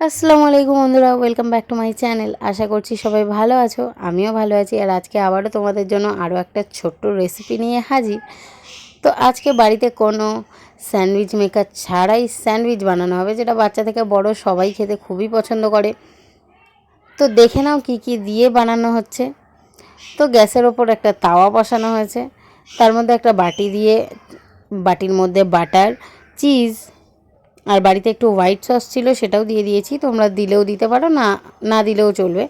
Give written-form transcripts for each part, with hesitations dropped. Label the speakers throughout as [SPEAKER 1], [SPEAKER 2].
[SPEAKER 1] আসসালামু আলাইকুম বন্ধুরা, welcome back to my channel. আশা করছি সবাই ভালো আছো, আমিও ভালো আছি। আর আজকে আবারও তোমাদের জন্য আরও একটা ছোট্ট রেসিপি নিয়ে হাজির। তো আজকে বাড়িতে কোনো স্যান্ডউইচ মেকার ছাড়াই স্যান্ডউইচ বানানো হবে, যেটা বাচ্চা থেকে বড় সবাই খেতে খুবই পছন্দ করে। তো দেখে নাও কি কি দিয়ে বানানো হচ্ছে। তো গ্যাসের ওপর একটা তাওয়া বসানো হয়েছে, তার মধ্যে একটা বাটি দিয়ে বাটির মধ্যে বাটার, চিজ আর বাড়িতে একটু হোয়াইট সস ছিল, সেটাও দিয়ে দিয়েছি। তোমরা দিলেও দিতে পারো, না দিলেও চলবে।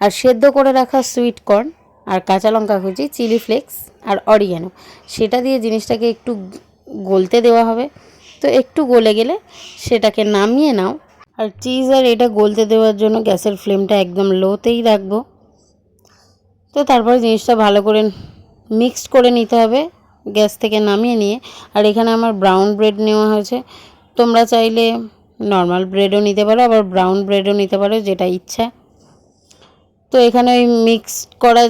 [SPEAKER 1] আর সেদ্ধ করে রাখা সুইট কর্ন আর কাঁচা লঙ্কা কুচি, চিলি ফ্লেক্স আর অরিগ্যানো, সেটা দিয়ে জিনিসটাকে একটু গলতে দেওয়া হবে। তো একটু গলে গেলে সেটাকে নামিয়ে নাও। আর চিজ আর এটা গলতে দেওয়ার জন্য গ্যাসের ফ্লেমটা একদম লোতেই রাখবো। তো তারপরে জিনিসটা ভালো করে মিক্সড করে নিতে হবে গ্যাস থেকে নামিয়ে নিয়ে। আর এখানে আমার ব্রাউন ব্রেড নেওয়া হয়েছে, তোমরা চাইলে নর্মাল ব্রেডও নিতে পারো, আবার ব্রাউন ব্রেডও নিতে পারো, যেটা ইচ্ছা। তো এখানে ওই মিক্সড করা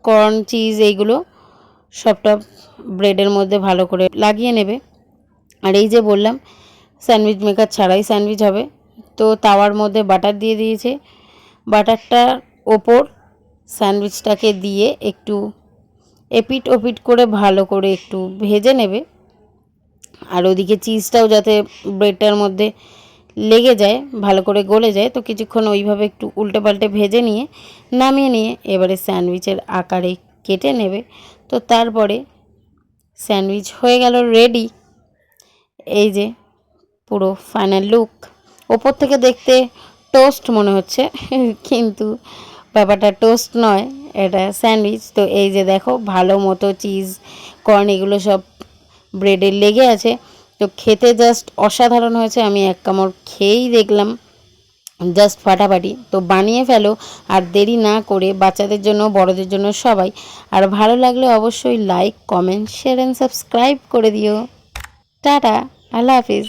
[SPEAKER 1] কর্ন, চিজ এইগুলো সবটা ব্রেডের মধ্যে ভালো করে লাগিয়ে নেবে। আর এই যে বললাম স্যান্ডউইচ মেকার ছাড়াই স্যান্ডউইচ হবে, তো তাওয়ার মধ্যে বাটার দিয়ে দিয়েছে। বাটারটার ওপর স্যান্ডউইচটাকে দিয়ে একটু এপিট ওপিট করে ভালো করে একটু ভেজে নেবে। আর ওদিকে চিজটাও যাতে ব্রেডটার মধ্যে লেগে যায়, ভালো করে গলে যায়। তো কিছুক্ষণ ওইভাবে একটু উল্টে পাল্টে ভেজে নিয়ে নামিয়ে নিয়ে এবারে স্যান্ডউইচের আকারে কেটে নেবে। তো তারপরে স্যান্ডউইচ হয়ে গেল রেডি। এই যে পুরো ফাইনাল লুক। ওপর থেকে দেখতে টোস্ট মনে হচ্ছে কিন্তু ব্যাপারটা টোস্ট নয়, এটা স্যান্ডউইচ। তো এই যে দেখো ভালো মতো চিজ, কর্ন এগুলো সব ব্রেডে লেগে আছে। তো খেতে জাস্ট অসাধারণ হয়েছে। আমি এক কামড় খেয়েই দেখলাম, জাস্ট ফাটাফাটি। তো বানিয়ে ফেলো, আর দেরি না করে, বাচ্চাদের জন্য বড়দের জন্য সবাই। আর ভালো লাগলে অবশ্যই like, comment, share and subscribe করে দিও। টাটা, আল্লাহ হাফিজ।